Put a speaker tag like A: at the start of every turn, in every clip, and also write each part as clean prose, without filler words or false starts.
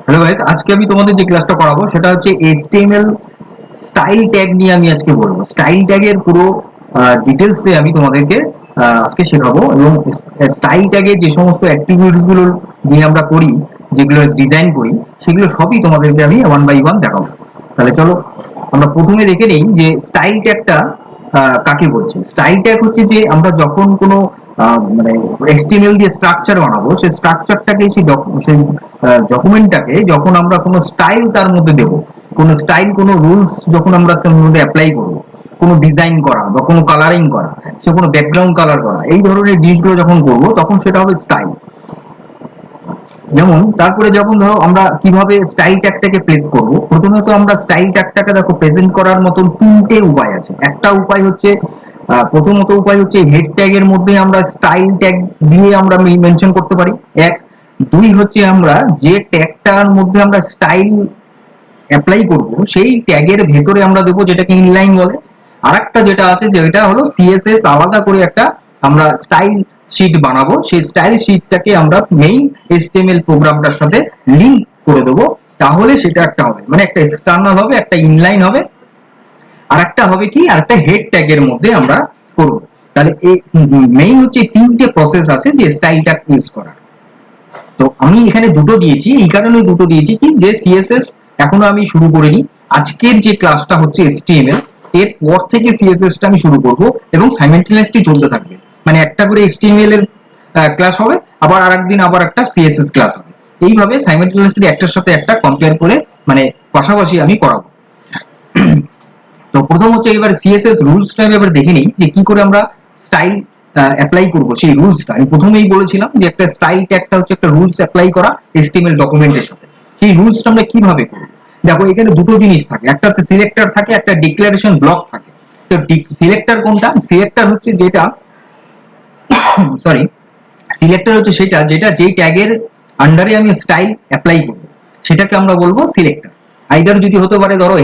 A: Hello guys, আজকে আমি তোমাদের যে ক্লাসটা করাবো সেটা হচ্ছে HTML স্টাইল ট্যাগ নিয়ে আমি আজকে বলবো। স্টাইল ট্যাগের পুরো ডিটেলসে আমি তোমাদেরকে আজকে শেখাবো, এবং স্টাইল ট্যাগের যে সমস্ত অ্যাক্টিভিটিস গুলো নিয়ে আমরা করি, যেগুলো ডিজাইন করি, সেগুলো সবই তোমাদেরকে আমি ওয়ান বাই ওয়ান দেখাবো। তাহলে চলো আমরা প্রথমে দেখে নিই যে স্টাইল ট্যাগটা কাকে বলছে। স্টাইল ট্যাগ হচ্ছে যে আমরা যখন কোনো মানে HTML দিয়ে স্ট্রাকচার বানাবো, সেই স্ট্রাকচারটাকে সেই ডকুমেন্টটাকে যখন আমরা কোনো স্টাইল তার মধ্যে দেব, কোনো স্টাইল কোনো রুলস যখন আমরা তার মধ্যে অ্যাপ্লাই করবো, কোনো ডিজাইন করা বা কোনো কালারিং করা, সে কোনো ব্যাকগ্রাউন্ড কালার করা, এই ধরনের জিনিসগুলো যখন করবো তখন সেটা হবে স্টাইল। যেমন তারপরে যখন ধরো আমরা কিভাবে স্টাইল ট্যাগটাকে প্লেস করব, প্রথমে তো আমরা স্টাইল ট্যাগটাকে দেখো প্রেজেন্ট করার মতন তিনটে উপায় আছে। একটা উপায় হচ্ছে প্রথমত উপায় হচ্ছে হেড ট্যাগের মধ্যে আমরা স্টাইল ট্যাগ দিয়ে আমরা মেনশন করতে পারি। এক, দুই হচ্ছে আমরা যে ট্যাগটার মধ্যে আমরা স্টাইল অ্যাপ্লাই করব সেই ট্যাগের ভেতরে আমরা দেবো যেটাকে ইনলাইন বলে। আরেকটা যেটা আছে যেটা হলো সিএসএস আলাদা করে একটা আমরা স্টাইল শিট বানাবো, সেই স্টাইল শিটটাকে আমরা মেইন এইচটিএমএল প্রোগ্রামটার সাথে লিংক করে দেবো। তাহলে সেটা একটা হবে, মানে একটা এক্সটার্নাল হবে, একটা ইনলাইন হবে, আর একটা হবে কি, আর একটা হেড ট্যাগের মধ্যে আমরা করব। তাহলে এই মেইন হচ্ছে তিনটে প্রসেস আছে যে স্টাইল ট্যাগ ইউজ করার। তো আমি এখানে দুটো দিয়েছি, এই কারণে দুটো দিয়েছি কি, যে সিএসএস এখনো আমি শুরু করিনি। আজকের যে ক্লাসটা হচ্ছে এইচটিএমএল, এর পর থেকে সিএসএস টা আমি শুরু করব, এবং সাইমেন্টেনিয়াসলি চলতে থাকবে। মানে একটা করে এইচটিএমএল এর ক্লাস হবে, আবার আরেকদিন আবার একটা সিএসএস ক্লাস হবে, এইভাবে সাইমেন্টেনিয়াসলি একটার সাথে একটা কম্পেয়ার করে, মানে পাশাপাশি আমি করাবো। তো প্রথম হচ্ছে এবার সিএসএস রুলসটা এবার দেখে নিই যে কি করে আমরা স্টাইল অ্যাপ্লাই করব। সেই রুলসটা আমি প্রথমেই বলেছিলাম যে একটা স্টাইল ট্যাগটা হচ্ছে একটা রুলস অ্যাপ্লাই করা এইচটিএমএল ডকুমেন্টের সাথে। সেই রুলসটা আমরা কিভাবে করব? দেখো এখানে দুটো জিনিস থাকে, একটা হচ্ছে সিলেক্টর থাকে, একটা ডিক্লারেশন ব্লক থাকে। তো সিলেক্টর কোনটা? সিলেক্টর হচ্ছে যেটা, সরি, সিলেক্টর হচ্ছে সেটা যেটা যেই ট্যাগের আন্ডারে আমি স্টাইল অ্যাপ্লাই করব সেটাকে আমরা বলবো সিলেক্টর। আইদার যদি হতে পারে ধরো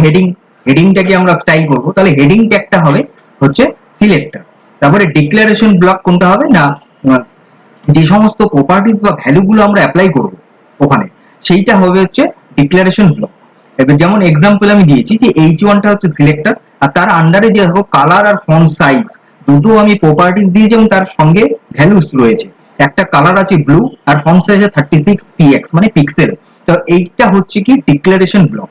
A: হেডিংটাকে আমরা স্টাইল করব, তাহলে হেডিং ট্যাগটা হবে হচ্ছে সিলেক্টর। তারপরে ডিক্লারেশন ব্লক কোনটা হবে না, যে সমস্ত প্রপার্টিজ বা ভ্যালুগুলো আমরা অ্যাপ্লাই করব ওখানে, সেইটা হবে হচ্ছে ডিক্লারেশন ব্লক। এবার যেমন এক্সাম্পল আমি দিয়েছি যে H1টা হচ্ছে সিলেক্টর, আর তার আন্ডারে যে কালার আর ফন্ট সাইজ দুটো আমি প্রপার্টিজ দিয়েছি, এবং তার সঙ্গে ভ্যালুস রয়েছে। একটা কালার আছে ব্লু, আর ফন্ট সাইজ 36 px মানে পিক্সেল। তো এইটা হচ্ছে কি ডিক্লারেশন ব্লক।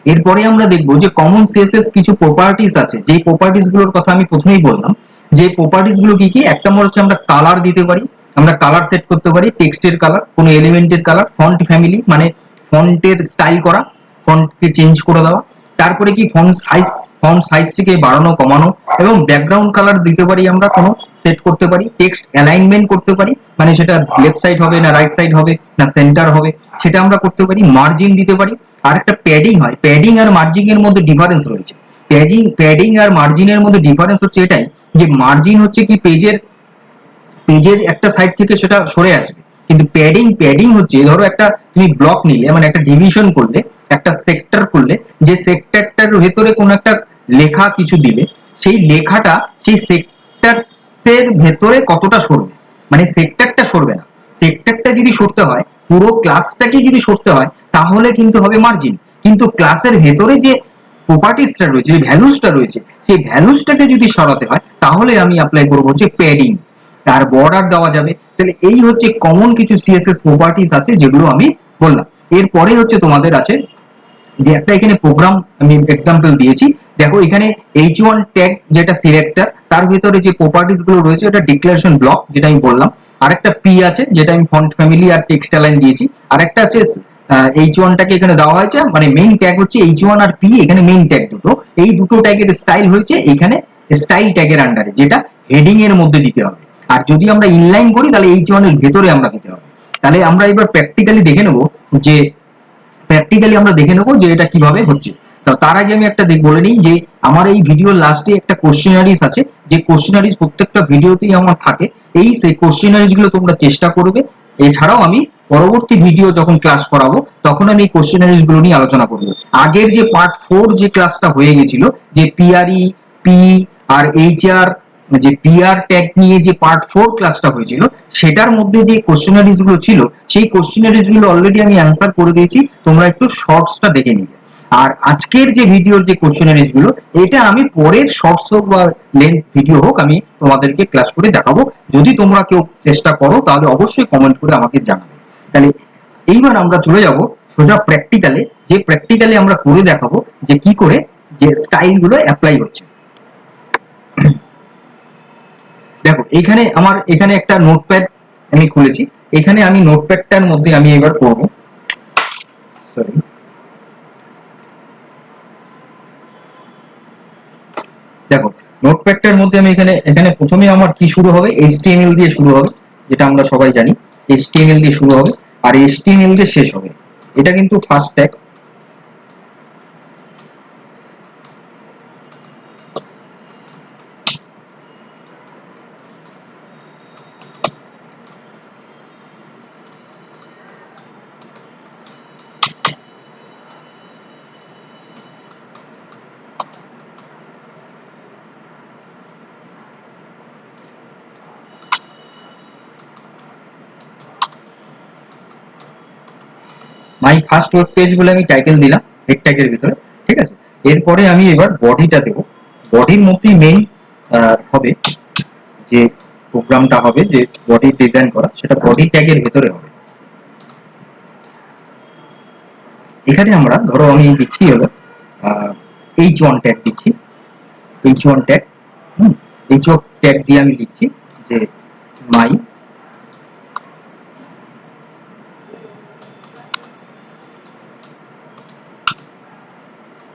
A: এরপরে আমরা দেখবো যে কমন সিএসএস কিছু প্রপার্টিস আছে, যে প্রপার্টিস গুলোর কথা আমি প্রথমেই বললাম। যে প্রপার্টিস গুলো কি কি, একটা হচ্ছে আমরা কালার দিতে পারি, আমরা কালার সেট করতে পারি, টেক্সটের কালার, কোনো এলিমেন্টের কালার, ফন্ট ফ্যামিলি মানে ফন্টের স্টাইল করা, ফন্টকে চেঞ্জ করে দেওয়া। তারপরে কি ফন্ট সাইজটিকে বাড়ানো কমানো, এবং ব্যাকগ্রাউন্ড কালার দিতে পারি, আমরা কোনো সেট করতে পারি, টেক্সট অ্যালাইনমেন্ট করতে পারি, মানে সেটা লেফট সাইড হবে না রাইট সাইড হবে না সেন্টার হবে, সেটা আমরা করতে পারি, মার্জিন দিতে পারি। আর একটা প্যাডিং হয়, প্যাডিং আর মার্জিন এর মধ্যে ডিফারেন্স রয়েছে। প্যাডিং আর মার্জিনের মধ্যে ডিফারেন্স হচ্ছে এটাই যে মার্জিন হচ্ছে কি পেজের একটা সাইড থেকে সেটা সরে আসবে, কিন্তু প্যাডিং হচ্ছে ধরো একটা তুমি ব্লক নিলে, মানে একটা ডিভিশন করলে, একটা সেক্টর করলে, যে সেক্টরটার ভেতরে কোনো একটা লেখা কিছু দিলে, সেই লেখাটা সেই সেক্টরের ভেতরে কতটা সরবে, মানে সেক্টরটা সরবে না। সেক্টরটা যদি সরতে হয়, পুরো ক্লাসটাকে যদি সরতে হয়, তাহলে কিন্তু হবে মার্জিন। কিন্তু ক্লাসের ভেতরে যে প্রপার্টিসটা রয়েছে, যে ভ্যালুসটা রয়েছে, সেই ভ্যালুসটাকে যদি সরাতে হয়, তাহলে আমি অ্যাপ্লাই করবো হচ্ছে প্যাডিং। তার বর্ডার দেওয়া যাবে। তাহলে এই হচ্ছে কমন কিছু সিএসএস প্রপার্টিস আছে যেগুলো আমি বললাম। এরপরে হচ্ছে তোমাদের আছে যে একটা এখানে প্রোগ্রাম আমি এক্সাম্পল দিয়েছি। দেখো এখানে H1 ট্যাগ যেটা সিলেক্টর, তার ভিতরে যে প্রপার্টিস গুলো রয়েছে এটা ডিক্লারেশন ব্লক যেটা আমি বললাম। আরেকটা পি আছে যেটা আমি ফন্ট ফ্যামিলি আর টেক্সট অ্যালাইন দিয়েছি। আরেকটা আছে H1টাকে এখানে দেওয়া হয়েছে, মানে মেইন ট্যাগ হচ্ছে H1 আর পি, এখানে মেইন ট্যাগ দুটো। এই দুটো ট্যাগের স্টাইল হয়েছে এখানে স্টাইল ট্যাগের আন্ডারে, যেটা হেডিং এর মধ্যে দিতে হবে। আর যদি আমরা ইনলাইন করি তাহলে H1 এর ভেতরে আমরা দিতে হবে। তাহলে আমরা এবার প্র্যাকটিক্যালি দেখে নেবো যে এটা কিভাবে হচ্ছে। তো তার আগে আমি একটা বলে নিই যে আমার এই ভিডিওর লাস্টে একটা কোশ্চেনারিজ আছে, যে কোশ্চেনারিজ প্রত্যেকটা ভিডিওতেই আমার থাকে। সেই কোশ্চেনারিজ গুলো তোমরা চেষ্টা করবে। এছাড়াও আমি পরবর্তী ভিডিও যখন ক্লাস করাবো তখন আমি এই কোশ্চেনারিজ গুলো নিয়ে আলোচনা করবো। আগের যে পার্ট 4 যে ক্লাসটা হয়ে গেছিল, যে পিআরই, পি আর এইচআর যে পিআর ট্যাগ নিয়ে যে পার্ট 4 ক্লাসটা হয়েছিল সেটার মধ্যে যে কোশ্চেনারিজ গুলো ছিল সেই কোশ্চেনারিজ গুলো অলরেডি আমি অ্যান্সার করে দিয়েছি, তোমরা একটু শর্টসটা দেখে নিবে। আর আজকের যে ভিডিওর যে কোশ্চেনারিজ গুলো এটা আমি পরের শর্টস হোক বা লেন্থ ভিডিও হোক আমি তোমাদেরকে ক্লাস করে দেখাবো। যদি তোমরা কেউ চেষ্টা করো তাহলে অবশ্যই কমেন্ট করে আমাকে জানাবে। তাহলে এইবার আমরা চলে যাব সোজা প্র্যাকটিক্যালে, যে প্র্যাকটিক্যালে আমরা করে দেখাবো যে কি করে যে স্টাইল গুলো অ্যাপ্লাই হচ্ছে। দেখো এখানে আমার এখানে একটা নোটপ্যাড আমি খুলেছি, এখানে আমি নোটপ্যাডটার মধ্যে আমি এবার করব, সরি দেখো নোটপ্যাডটার মধ্যে আমি এখানে এখানে প্রথমে আমার কি শুরু হবে, HTML দিয়ে শুরু হবে, যেটা আমরা সবাই জানি HTML দিয়ে শুরু হবে আর HTML দিয়ে শেষ হবে। এটা কিন্তু first tag. My first web page বলে আমি টাইটেল দিলাম হেড ট্যাগের ভিতরে, ঠিক আছে। এরপরে আমি এবার বডিটা দেব, বডির মধ্যেই মেইন হবে যে প্রোগ্রামটা হবে, যে বডি ডিজাইন করা সেটা বডি ট্যাগের ভিতরে হবে। এখানে আমরা ধরো আমি দিচ্ছি হলো H1 ট্যাগ দিচ্ছি, H1 ট্যাগ, H1 ট্যাগ দিয়ে আমি লিখছি যে মাই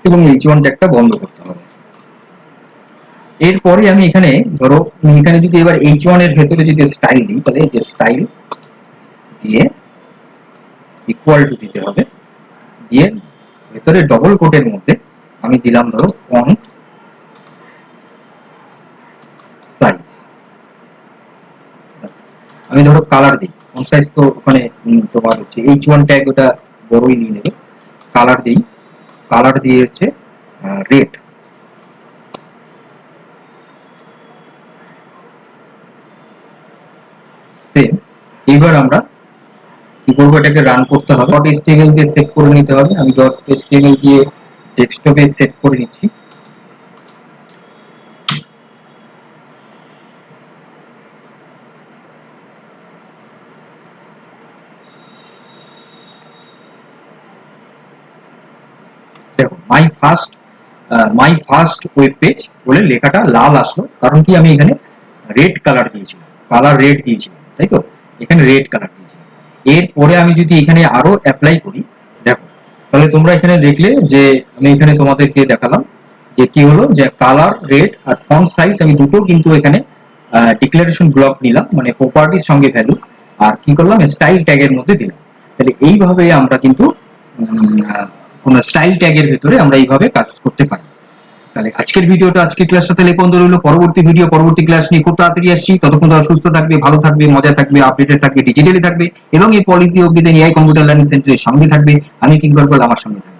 A: এবং H1 ট্যাগটা বন্ধ করতে হবে। এরপরে আমি এখানে ধরো এখানে যদি এবার H1 এর ভেতরে যদি স্টাইল দিই তাহলে যে স্টাইল দিয়ে ইকুয়াল টু দিতে হবে, দিয়ে ভেতরে ডবল কোটের মধ্যে আমি দিলাম ধরো ফন্ট সাইজ, আমি ধরো কালার দিই, ফন্ট সাইজ তো ওখানে তোমার হচ্ছে H1 ট্যাগ ওটা বড়ই নিয়ে নেবে, কালার দিই, কালার দিয়ে হচ্ছে রেড, সেভ। এবার আমরা কি করবো, এটাকে রান করতে হবে, .html দিয়ে সেভ করে নিতে হবে, আমি .html দিয়ে ডেস্কটপে সেভ করে নিচ্ছি। দেখো মাই ফার্স্ট ওয়েব পেজ বলে লেখাটা লাল আসলো, কারণ কি আমি এখানে রেড কালার দিয়েছিলাম, কালার রেড দিয়েছিলাম, তাই তো এখানে রেড কালার দিয়েছিলাম। এরপরে আমি যদি এখানে আরো অ্যাপ্লাই করি, দেখো তাহলে তোমরা এখানে দেখলে যে আমি এখানে তোমাদেরকে দেখালাম যে কি হলো, যে কালার রেড আর ফন্ট সাইজ আমি দুটো কিন্তু এখানে ডিক্লারেশন ব্লক নিলাম, মানে প্রপার্টির সঙ্গে ভ্যালু, আর কি করলাম স্টাইল ট্যাগের মধ্যে দিলাম। তাহলে এইভাবে আমরা কিন্তু কোন স্টাইল ট্যাগের ভিতরে আমরা এইভাবে কাজ করতে পারি। তাহলে আজকের ভিডিওটা, আজকের ক্লাসটা তাহলে পর্যন্ত রইলো। পরবর্তী ভিডিও, পরবর্তী ক্লাস নিয়ে খুব তাড়াতাড়ি আসছি। ততক্ষণ তোমরা সুস্থ থাকবে, ভালো থাকবে, মজা থাকবে, আপডেটেড থাকবে, ডিজিটালি থাকবে এবং এই policy of design AI computer learning সেন্টারের সঙ্গে থাকবে। আমি কিংকর আমার সঙ্গে থাকবে।